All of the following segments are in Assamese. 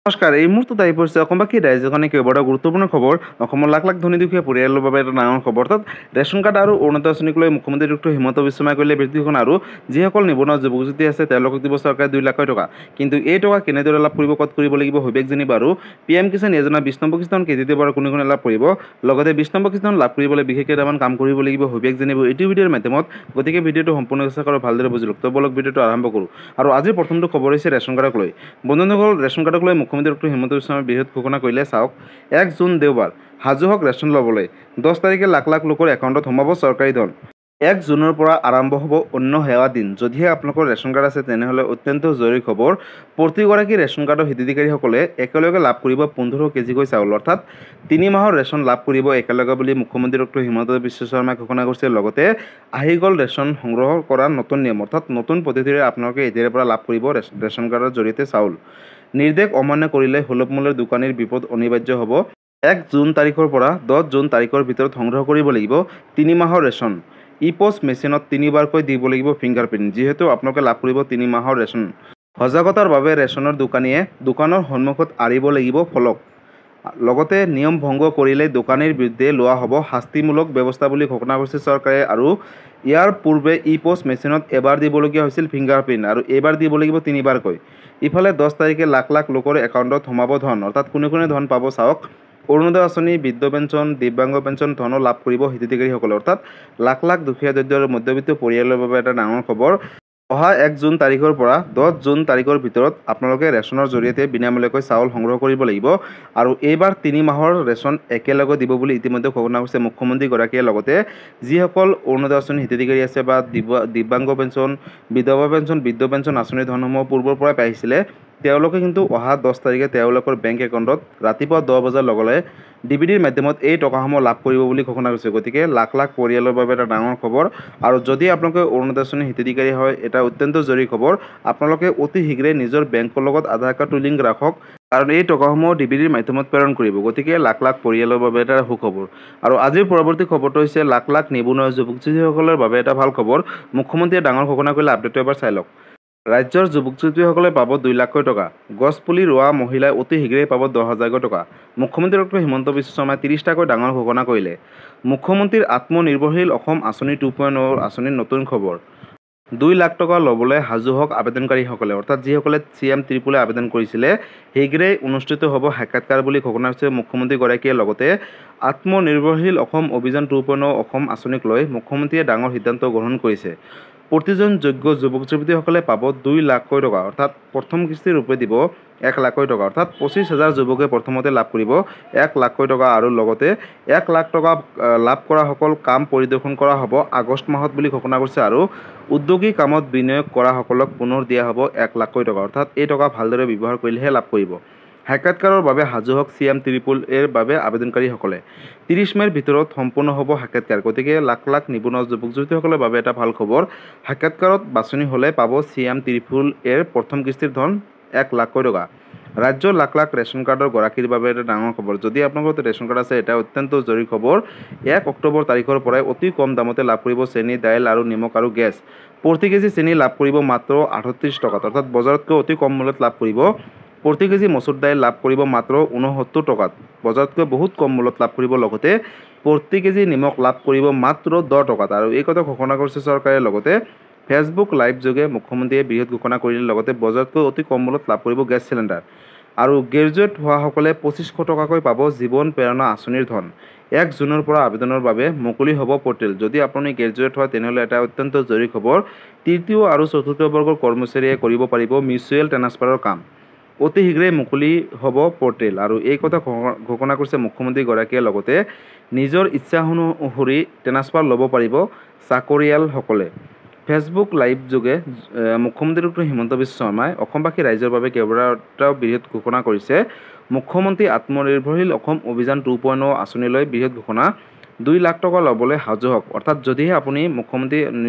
নমস্কাৰ। এই মুহূৰ্তত আহি পৰিছে অসমবাসী ৰাইজৰ কেইবাটাও গুৰুত্বপূৰ্ণ খবৰ। অসমৰ লাখ লাখ ধনী দুখীয়া পৰিয়ালৰ বাবে এটা ডাঙৰ খবৰ। অৰ্থাৎ ৰেচন কাৰ্ড আৰু অৰুণোদয় আঁচনিক লৈ মুখ্যমন্ত্ৰী ডক্টৰ হিমন্ত বিশ্ব শৰ্মাই কৰিলে বিবৃতিখন আৰু যিসকল নিবনুৱা যুৱক যুৱতী আছে তেওঁলোকক দিব চৰকাৰে 2 লাখ টকা। কিন্তু এই টকা কেনেদৰে লাভ কৰিব, ক'ত কৰিব লাগিব সবিশেষ জানিব আৰু PM কিষাণ যোজনা 20 নম্বৰ কিস্তিখন কেতিয়াৰ পৰা কোনে কোনে লাভ কৰিব, লগতে 20 নম্বৰ কিস্তিখন লাভ কৰিবলৈ বিশেষ কেইটামান কাম কৰিব লাগিব সবিশেষ জানিব এইটো ভিডিঅ'ৰ মাধ্যমত। গতিকে ভিডিঅ'টো সম্পূৰ্ণ চেষ্টা কৰি ভালদৰে বুজি লওক। তো বলক ভিডিঅ'টো আৰম্ভ কৰোঁ। আৰু আজিৰ প্ৰথমটো খবৰ হৈছে ৰেচন কাৰ্ডক লৈ। বন্ধুসকল, ৰেচন কাৰ্ডক লৈ মুখ্যমন্ত্ৰী ডক্টৰ হিমন্ত বিশ্ব শৰ্মাই বৃহৎ ঘোষণা কৰিলে। চাওক, 1 জুন দেওবাৰ সাজু হওক ৰেচন ল'বলৈ। 10 তাৰিখে লাখ লাখ লোকৰ একাউণ্টত সোমাব চৰকাৰী ধন। 1 জুনৰ পৰা আৰম্ভ হ'ব অন্য সেৱা দিন। যদিহে আপোনালোকৰ ৰেচন কাৰ্ড আছে তেনেহ'লে অত্যন্ত জৰুৰী খবৰ। প্ৰতিগৰাকী ৰেচন কাৰ্ডৰ হিতাধিকাৰীসকলে একেলগে লাভ কৰিব 15 কেজিকৈ চাউল। অৰ্থাৎ 3 মাহৰ ৰেচন লাভ কৰিব একেলগে বুলি মুখ্যমন্ত্ৰী ডক্টৰ হিমন্ত বিশ্ব শৰ্মাই ঘোষণা কৰিছে। লগতে আহি গ'ল ৰেচন সংগ্ৰহ কৰাৰ নতুন নিয়ম। অৰ্থাৎ নতুন পদ্ধতিৰে আপোনালোকে এতিয়াৰ পৰা লাভ কৰিব ৰেচন কাৰ্ডৰ জৰিয়তে চাউল। নিৰ্দেশ অমান্য কৰিলে সুলভ মূল্যৰ দোকানীৰ বিপদ অনিবাৰ্য হ'ব। 1 জুন তাৰিখৰ পৰা 10 জুন তাৰিখৰ ভিতৰত সংগ্ৰহ কৰিব লাগিব 3 মাহৰ ৰেচন। ই-প'ষ্ট মেচিনত 3 বাৰকৈ দিব লাগিব ফিংগাৰপ্ৰিণ্ট। যিহেতু আপোনালোকে লাভ কৰিব 3 মাহৰ ৰেচন। সজাগতাৰ বাবে ৰেচনৰ দোকানীয়ে দোকানৰ সন্মুখত আঁৰিব লাগিব ফলক। লগতে নিয়ম ভংগ কৰিলে দোকানীৰ বিৰুদ্ধে লোৱা হ'ব শাস্তিমূলক ব্যৱস্থা বুলি ঘোষণা কৰিছে চৰকাৰে। আৰু ইয়াৰ পূৰ্বে ই-প'ষ্ট মেচিনত এবাৰ দিবলগীয়া হৈছিল ফিংগাৰপ্ৰিণ্ট আৰু এইবাৰ দিব লাগিব 3 বাৰকৈ। ইফালে 10 তাৰিখে লাখ লাখ লোকৰ একাউণ্টত সোমাব ধন। অৰ্থাৎ কোনে কোনে ধন পাব চাওক। অৰুণোদয় আঁচনি, বৃদ্ধ পেঞ্চন, দিব্যাংগ পেঞ্চন ধনো লাভ কৰিব হিতাধিকাৰীসকলে। অৰ্থাৎ লাখ লাখ দুখীয়া দৰিদ্ৰ আৰু মধ্যবিত্ত পৰিয়ালৰ বাবে এটা ডাঙৰ খবৰ। অহা 1 জুন তাৰিখৰ পৰা 10 জুন তাৰিখৰ ভিতৰত আপোনালোকে ৰেচনৰ জৰিয়তে বিনামূলীয়াকৈ চাউল সংগ্ৰহ কৰিব লাগিব। আৰু এইবাৰ 3 মাহৰ ৰেচন একেলগে দিব বুলি ইতিমধ্যে ঘোষণা কৰিছে মুখ্যমন্ত্ৰীগৰাকীয়ে। লগতে যিসকল অৰুণোদয় আঁচনিৰ হিতাধিকাৰী আছে বা দিব্যাংগ পেঞ্চন, বিধৱা পেঞ্চন, বৃদ্ধ পেঞ্চন আঁচনিৰ ধনসমূহ পূৰ্বৰ পৰাই পাইছিলে, তেওঁলোকে কিন্তু অহা 10 তাৰিখে তেওঁলোকৰ বেংক একাউণ্টত ৰাতিপুৱা 10 বজাৰ লগে লগে DBDৰ মাধ্যমত এই টকাসমূহ লাভ কৰিব বুলি ঘোষণা কৰিছে। গতিকে লাখ লাখ পৰিয়ালৰ বাবে এটা ডাঙৰ খবৰ। আৰু যদি আপোনালোকে অৰুণোদয় আঁচনিৰ হিতাধিকাৰী হয়, এটা অত্যন্ত জৰুৰী খবৰ। আপোনালোকে অতি শীঘ্ৰে নিজৰ বেংকৰ লগত আধাৰ কাৰ্ডটো লিংক ৰাখক, কাৰণ এই টকাসমূহ DBDৰ মাধ্যমত প্ৰেৰণ কৰিব। গতিকে লাখ লাখ পৰিয়ালৰ বাবে এটা সুখবৰ। আৰু আজিৰ পৰৱৰ্তী খবৰটো হৈছে লাখ লাখ নিবনুৱা যুৱক যুৱতীসকলৰ বাবে এটা ভাল খবৰ। মুখ্যমন্ত্ৰীয়ে ডাঙৰ ঘোষণা কৰিলে, আপডেটটো এবাৰ চাই লওক। ৰাজ্যৰ যুৱক যুৱতীসকলে পাব 2 লাখকৈ টকা। গছপুলি ৰোৱা মহিলাই অতি শীঘ্ৰেই পাব 10,000কৈ টকা। মুখ্যমন্ত্ৰী ডক্টৰ হিমন্ত বিশ্ব শৰ্মাই 30টাকৈ ডাঙৰ ঘোষণা কৰিলে। মুখ্যমন্ত্ৰীৰ আত্মনিৰ্ভৰশীল অসম আঁচনি 2.0 আঁচনিৰ নতুন খবৰ। 2 লাখ টকা ল'বলৈ সাজু হওক আবেদনকাৰীসকলে। অৰ্থাৎ যিসকলে CM ত্ৰিপুলে আবেদন কৰিছিলে, শীঘ্ৰেই অনুষ্ঠিত হ'ব সাক্ষাৎকাৰ বুলি ঘোষণা কৰিছে মুখ্যমন্ত্ৰীগৰাকীয়ে। লগতে আত্মনিৰ্ভৰশীল অসম অভিযান 2.0 অসম আঁচনিক লৈ মুখ্যমন্ত্ৰীয়ে ডাঙৰ সিদ্ধান্ত গ্ৰহণ কৰিছে। প্ৰতিজন যোগ্য যুৱক যুৱতীসকলে পাব 2 লাখকৈ টকা। অৰ্থাৎ প্ৰথম কিস্তিৰ ৰূপে দিব 1 লাখকৈ টকা। অৰ্থাৎ 25,000 যুৱকে প্ৰথমতে লাভ কৰিব 1 লাখকৈ টকা। আৰু লগতে 1 লাখ টকা লাভ কৰাসকল কাম পৰিদৰ্শন কৰা হ'ব আগষ্ট মাহত বুলি ঘোষণা কৰিছে। আৰু উদ্যোগী কামত বিনিয়োগ কৰাসকলক পুনৰ দিয়া হ'ব 1 লাখকৈ টকা। অৰ্থাৎ এই টকা ভালদৰে ব্যৱহাৰ কৰিলেহে লাভ কৰিব। সাক্ষাৎকাৰৰ বাবে সাজু হওক CM ত্ৰিপুল এৰ বাবে আবেদনকাৰীসকলে। 30 মে'ৰ ভিতৰত সম্পূৰ্ণ হ'ব সাক্ষাৎকাৰ। গতিকে লাখ লাখ নিবনুৱা যুৱক যুৱতীসকলৰ বাবে এটা ভাল খবৰ। সাক্ষাৎকাৰত বাছনি হ'লে পাব CM ত্ৰিপুল এৰ প্ৰথম কিস্তিৰ ধন 1 লাখকৈ টকা। ৰাজ্যৰ লাখ লাখ ৰেচন কাৰ্ডৰ গৰাকীৰ বাবে এটা ডাঙৰ খবৰ। যদি আপোনালোকৰ ৰেচন কাৰ্ড আছে, এটা অত্যন্ত জৰুৰী খবৰ। 1 অক্টোবৰ তাৰিখৰ পৰাই অতি কম দামতে লাভ কৰিব চেনি, দাইল আৰু নিমখ আৰু গেছ। প্ৰতি কেজি চেনি লাভ কৰিব মাত্ৰ 38 টকাত। অৰ্থাৎ বজাৰতকৈ অতি কম মূল্যত লাভ কৰিব। প্ৰতি কেজি মচুৰ দাইল লাভ কৰিব মাত্ৰ 69 টকাত। বজাৰতকৈ বহুত কম মূল্যত লাভ কৰিব। লগতে প্ৰতি কেজি নিমখ লাভ কৰিব মাত্ৰ 10 টকাত। আৰু এই কথা ঘোষণা কৰিছে চৰকাৰে। লগতে ফেচবুক লাইভ যোগে মুখ্যমন্ত্ৰীয়ে বৃহৎ ঘোষণা কৰিলে। লগতে বজাৰতকৈ অতি কম মূল্যত লাভ কৰিব গেছ চিলিণ্ডাৰ। আৰু গ্ৰেজুৱেট হোৱাসকলে 2500 টকাকৈ পাব জীৱন প্ৰেৰণা আঁচনিৰ ধন। 1 জুনৰ পৰা আবেদনৰ বাবে মুকলি হ'ব পৰ্টেল। যদি আপুনি গ্ৰেজুৱেট হয় তেনেহ'লে এটা অত্যন্ত জৰুৰী খবৰ। তৃতীয় আৰু চতুৰ্থ বৰ্গৰ কৰ্মচাৰীয়ে কৰিব পাৰিব মিউচুৱেল ট্ৰেন্সফাৰৰ কাম। অতি শীঘ্ৰেই মুকলি হ'ব পৰ্টেল। আৰু এই কথা ঘোষণা কৰিছে মুখ্যমন্ত্ৰীগৰাকীয়ে। লগতে নিজৰ ইচ্ছা অনুসৰি ট্ৰেন্সফাৰ ল'ব পাৰিব চাকৰিয়ালসকলে। ফেচবুক লাইভ যোগে মুখ্যমন্ত্ৰী ডক্টৰ হিমন্ত বিশ্ব শৰ্মাই অসমবাসী ৰাইজৰ বাবে কেইবাটাও বৃহৎ ঘোষণা কৰিছে। মুখ্যমন্ত্ৰী আত্মনিৰ্ভৰশীল অসম অভিযান 2.0 আঁচনিলৈ বৃহৎ ঘোষণা। 2 লাখ টকা ল'বলৈ সাজু হওক। অৰ্থাৎ যদিহে আপুনি মুখ্যমন্ত্ৰী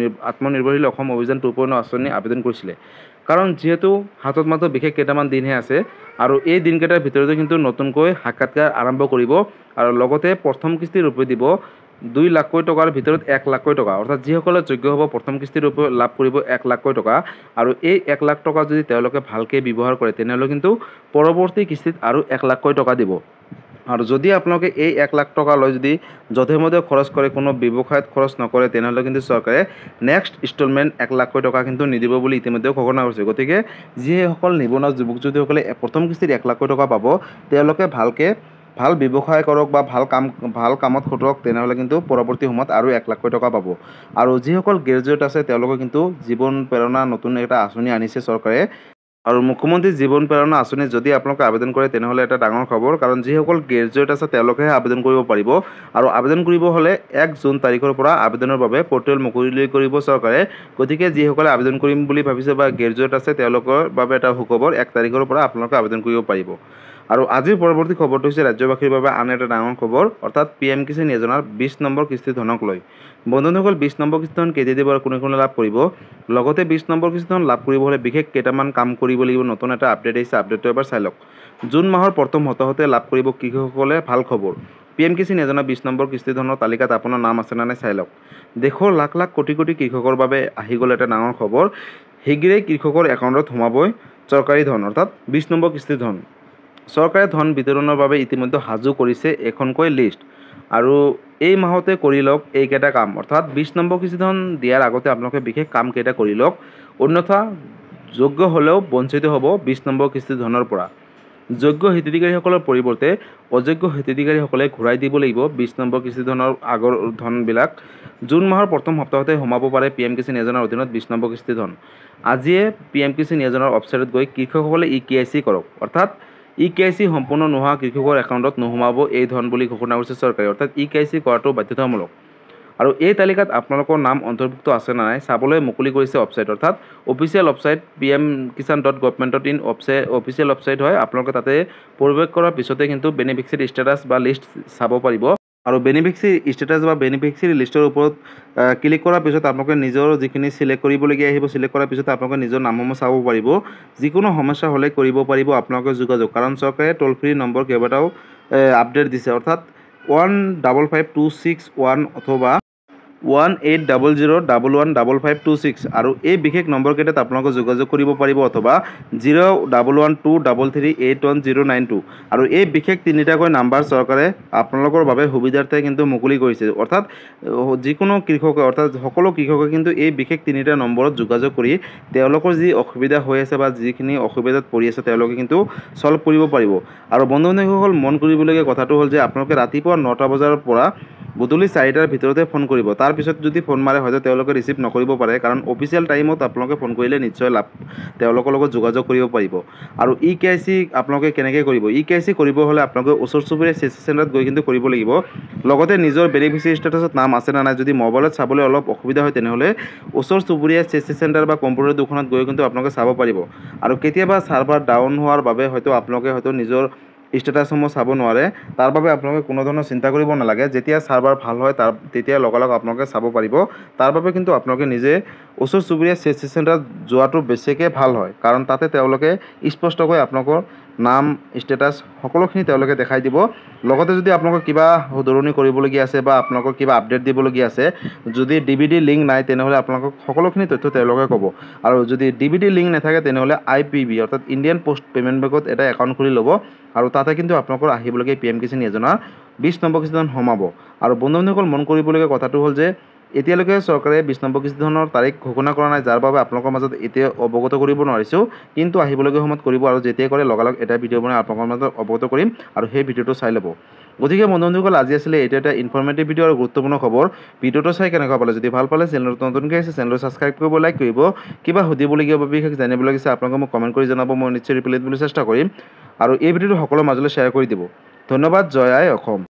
আত্মনিৰ্ভৰশীল অসম অভিযান 2.0 আঁচনি আবেদন কৰিছিলে, কাৰণ যিহেতু হাতত মাত্ৰ বিশেষ কেইটামান দিনহে আছে, আৰু এই দিনকেইটাৰ ভিতৰতে কিন্তু নতুনকৈ সাক্ষাৎকাৰ আৰম্ভ কৰিব। আৰু লগতে প্ৰথম কিস্তিৰ ৰূপে দিব 2 লাখকৈ টকাৰ ভিতৰত 1 লাখকৈ টকা অৰ্থাৎ যিসকলে যোগ্য হ'ব প্ৰথম কিস্তিৰ ৰূপে লাভ কৰিব 1 লাখকৈ টকা আৰু এই 1 লাখ টকা যদি তেওঁলোকে ভালকৈ ব্যৱহাৰ কৰে তেনেহ'লে কিন্তু পৰৱৰ্তী কিস্তিত আৰু 1 লাখকৈ টকা দিব। আৰু যদি আপোনালোকে এই 1 লাখ টকা লৈ যদি যধে-মধে খৰচ কৰে কোনো ব্যৱসায়ত খৰচ নকৰে তেনেহ'লে কিন্তু চৰকাৰে নেক্সট ইনষ্টলমেণ্ট 1 লাখকৈ টকা কিন্তু নিদিব বুলি ইতিমধ্যে ঘোষণা কৰিছে। গতিকে যিসকল নিবনুৱা যুৱক যুৱতীসকলে প্ৰথম কিস্তিত 1 লাখকৈ টকা পাব তেওঁলোকে ভাল ব্যৱসায় কৰক বা ভাল কামত খটুৱক তেনেহ'লে কিন্তু পৰৱৰ্তী সময়ত আৰু 1 লাখকৈ টকা পাব। আৰু যিসকল গ্ৰেজুৱেট আছে তেওঁলোকে কিন্তু জীৱন প্ৰেৰণা নতুন এটা আঁচনি আনিছে চৰকাৰে আৰু মুখ্যমন্ত্ৰী জীৱন প্ৰেৰণা আঁচনি যদি আপোনালোকে আবেদন কৰে তেনেহ'লে এটা ডাঙৰ খবৰ কাৰণ যিসকল গ্ৰেজুৱেট আছে তেওঁলোকেহে আবেদন কৰিব পাৰিব আৰু আবেদন কৰিব হ'লে 1 জুন তাৰিখৰ পৰা আবেদনৰ বাবে পৰ্টেল মুকলি কৰিব চৰকাৰে। গতিকে যিসকলে আবেদন কৰিম বুলি ভাবিছে বা গ্ৰেজুৱেট আছে তেওঁলোকৰ বাবে এটা সুখবৰ 1 তাৰিখৰ পৰা আপোনালোকে আবেদন কৰিব পাৰিব। আৰু আজিৰ পৰৱৰ্তী খবৰটো হৈছে ৰাজ্যবাসীৰ বাবে আন এটা ডাঙৰ খবৰ অৰ্থাৎ PM কিষাণ যোজনাৰ 20 নম্বৰ কিস্তি ধনক লৈ। বন্ধুসকল 20 নম্বৰ কিস্তি ধন কেতিয়া দিব আৰু কোনে লাভ কৰিব লগতে 20 নম্বৰ কিস্তি ধন লাভ কৰিব হ'লে বিশেষ কেইটামান কাম কৰিব লাগিব নতুন এটা আপডেট আহিছে আপডেটটো এবাৰ চাই লওক। জুন মাহৰ প্ৰথম সপ্তাহতে লাভ কৰিব কৃষকসকলে ভাল খবৰ। PM কিষাণ যোজনা 20 নম্বৰ কিস্তি ধনৰ তালিকাত আপোনাৰ নাম আছে নে নাই চাই লওক। দেশৰ লাখ লাখ কোটি কোটি কৃষকৰ বাবে আহি গ'ল এটা ডাঙৰ খবৰ শীঘ্ৰেই কৃষকৰ একাউণ্টত সোমাবই চৰকাৰী ধন অৰ্থাৎ 20 নম্বৰ কিস্তি ধন। চৰকাৰে ধন বিতৰণৰ বাবে ইতিমধ্যে সাজু কৰিছে এখনকৈ লিষ্ট আৰু এই মাহতে কৰি লওক এইকেইটা কাম অৰ্থাৎ 20 নম্বৰ কিস্তি ধন দিয়াৰ আগতে আপোনালোকে বিশেষ কামকেইটা কৰি লওক অন্যথা যোগ্য হ'লেও বঞ্চিত হ'ব 20 নম্বৰ কিস্তি ধনৰ পৰা। যোগ্য হিতাধিকাৰীসকলৰ পৰিৱৰ্তে অযোগ্য হিতাধিকাৰীসকলে ঘূৰাই দিব লাগিব 20 নম্বৰ কিস্তি ধনৰ আগৰ ধনবিলাক। জুন মাহৰ প্ৰথম সপ্তাহতে সোমাব পাৰে PM কিষাণ যোজনাৰ অধীনত 20 নম্বৰ কিস্তি ধন। আজিয়ে PM কিষাণ যোজনাৰ ৱেবছাইটত গৈ কৃষকসকলে EKYC কৰক অৰ্থাৎ EKYC সম্পূৰ্ণ নোহোৱা কৃষকৰ একাউণ্টত নোসোমাব এই ধন বুলি ঘোষণা কৰিছে চৰকাৰে অৰ্থাৎ EKYC কৰাটো বাধ্যতামূলক। আৰু এই তালিকাত আপোনালোকৰ নাম অন্তৰ্ভুক্ত আছে নে নাই চাবলৈ মুকলি কৰিছে ৱেবছাইট অৰ্থাৎ official website pmkisan.gov.in official website হয়। আপোনালোকে তাতে প্ৰৱেশ কৰাৰ পিছতে কিন্তু বেনিফিচিয়াৰী ষ্টেটাছ বা লিষ্ট চাব পাৰিব আৰু বেনিফিচিয়াৰী ষ্টেটাছ বা বেনিফিচিয়াৰী লিষ্টৰ ওপৰত ক্লিক কৰাৰ পিছত আপোনালোকে নিজৰ যিখিনি চিলেক্ট কৰিবলগীয়া আহিব চিলেক্ট কৰাৰ পিছত আপোনালোকে নিজৰ নামসমূহ চাব পাৰিব। যিকোনো সমস্যা হ'লে কৰিব পাৰিব আপোনালোকে যোগাযোগ কাৰণ চৰকাৰে ট'ল ফ্ৰী নম্বৰ কেইবাটাও আপডেট দিছে অৰ্থাৎ 1555261 অথবা 1800115526 আৰু এই বিশেষ নম্বৰকেইটাত আপোনালোকে যোগাযোগ কৰিব পাৰিব অথবা 011233381092 আৰু এই বিশেষ তিনিটাকৈ নাম্বাৰ চৰকাৰে আপোনালোকৰ বাবে সুবিধাৰ্থে কিন্তু মুকলি কৰিছে অৰ্থাৎ যিকোনো কৃষকে অৰ্থাৎ সকলো কৃষকে কিন্তু এই বিশেষ তিনিটা নম্বৰত যোগাযোগ কৰি তেওঁলোকৰ যি অসুবিধা হৈ আছে বা যিখিনি অসুবিধাত পৰি আছে তেওঁলোকে কিন্তু সলভ কৰিব পাৰিব। আৰু বন্ধু-বান্ধৱীসকল মন কৰিবলগীয়া কথাটো হ'ল যে আপোনালোকে ৰাতিপুৱা 9টা বজাৰ পৰা গধূলি 4টাৰ ভিতৰতে ফোন কৰিব তাৰপিছত যদি ফোন মাৰে হয়তো তেওঁলোকে ৰিচিভ নকৰিব পাৰে কাৰণ অফিচিয়েল টাইমত আপোনালোকে ফোন কৰিলে নিশ্চয় তেওঁলোকৰ লগত যোগাযোগ কৰিব পাৰিব। আৰু EKYC আপোনালোকে কেনেকৈ কৰিব EKYC কৰিব হ'লে আপোনালোকে ওচৰ চুবুৰীয়া CC চেণ্টাৰত গৈ কিন্তু কৰিব লাগিব লগতে নিজৰ বেনিফিচিয়াৰী ষ্টেটাছত নাম আছে নে নাই যদি মোবাইলত চাবলৈ অলপ অসুবিধা হয় তেনেহ'লে ওচৰ চুবুৰীয়া CC চেণ্টাৰ বা কম্পিউটাৰ দোকানত গৈ কিন্তু আপোনালোকে চাব পাৰিব। আৰু কেতিয়াবা ছাৰ্ভাৰ ডাউন হোৱাৰ বাবে আপোনালোকে নিজৰ ষ্টেটাছসমূহ চাব নোৱাৰে তাৰ বাবে আপোনালোকে কোনো ধৰণৰ চিন্তা কৰিব নালাগে যেতিয়া ছাৰ্ভাৰ ভাল হয় তেতিয়া লগালগ আপোনালোকে চাব পাৰিব। তাৰ বাবে কিন্তু আপোনালোকে নিজে ওচৰ চুবুৰীয়া CC চেণ্টাৰত যোৱাটো বেছিকৈ ভাল হয় কাৰণ তাতে তেওঁলোকে স্পষ্টকৈ আপোনালোকৰ নাম ষ্টেটাছ সকলোখিনি তেওঁলোকে দেখাই দিব। লগতে যদি আপোনালোকৰ কিবা শুধৰণি কৰিবলগীয়া আছে বা আপোনালোকৰ কিবা আপডেট দিবলগীয়া আছে যদি DVD লিংক নাই তেনেহ'লে আপোনালোকক সকলোখিনি তথ্য তেওঁলোকে ক'ব আৰু যদি DVD লিংক নাথাকে তেনেহ'লে IPB অৰ্থাৎ ইণ্ডিয়ান পোষ্ট পে'মেণ্ট বেংকত এটা একাউণ্ট খুলি ল'ব আৰু তাতে কিন্তু আপোনালোকৰ আহিবলগীয়া PM কিষাণ যোজনাৰ 20 নম্বৰ কিস্তি ধন সোমাব। আৰু বন্ধু-বান্ধৱীসকল মন কৰিবলগীয়া কথাটো হ'ল যে এতিয়ালৈকে চৰকাৰে 20 নম্বৰ কিস্তি ধনৰ তাৰিখ ঘোষণা কৰা নাই যাৰ বাবে আপোনালোকৰ মাজত এতিয়া অৱগত কৰিব নোৱাৰিছোঁ কিন্তু আহিবলগীয়া সময়ত কৰিব আৰু যেতিয়াই কৰে লগালগ এটা ভিডিঅ' বনাই আপোনালোকৰ মাজত অৱগত কৰিম আৰু সেই ভিডিঅ'টো চাই ল'ব। গতিকে বন্ধু-বান্ধৱীসকল আজি আছিলে এইটো এটা ইনফৰ্মেটিভ ভিডিঅ' আৰু গুৰুত্বপূৰ্ণ খবৰ। ভিডিঅ'টো চাই কেনেকুৱা পালে যদি ভাল পালে চেনেলটো নতুনকৈ আহিছে চেনেলটো ছাবস্ক্ৰাইব কৰিব লাইক কৰিব কিবা সুধিবলগীয়া বা বিশেষ জানিবলগীয়া আছে আপোনালোকে মোক কমেণ্ট কৰি জনাব মই নিশ্চয় ৰিপ্লাই দিবলৈ চেষ্টা কৰিম আৰু এই ভিডিঅ'টো সকলোৰে মাজলৈ শ্বেয়াৰ কৰি দিব। ধন্যবাদ। জয় আই অসম।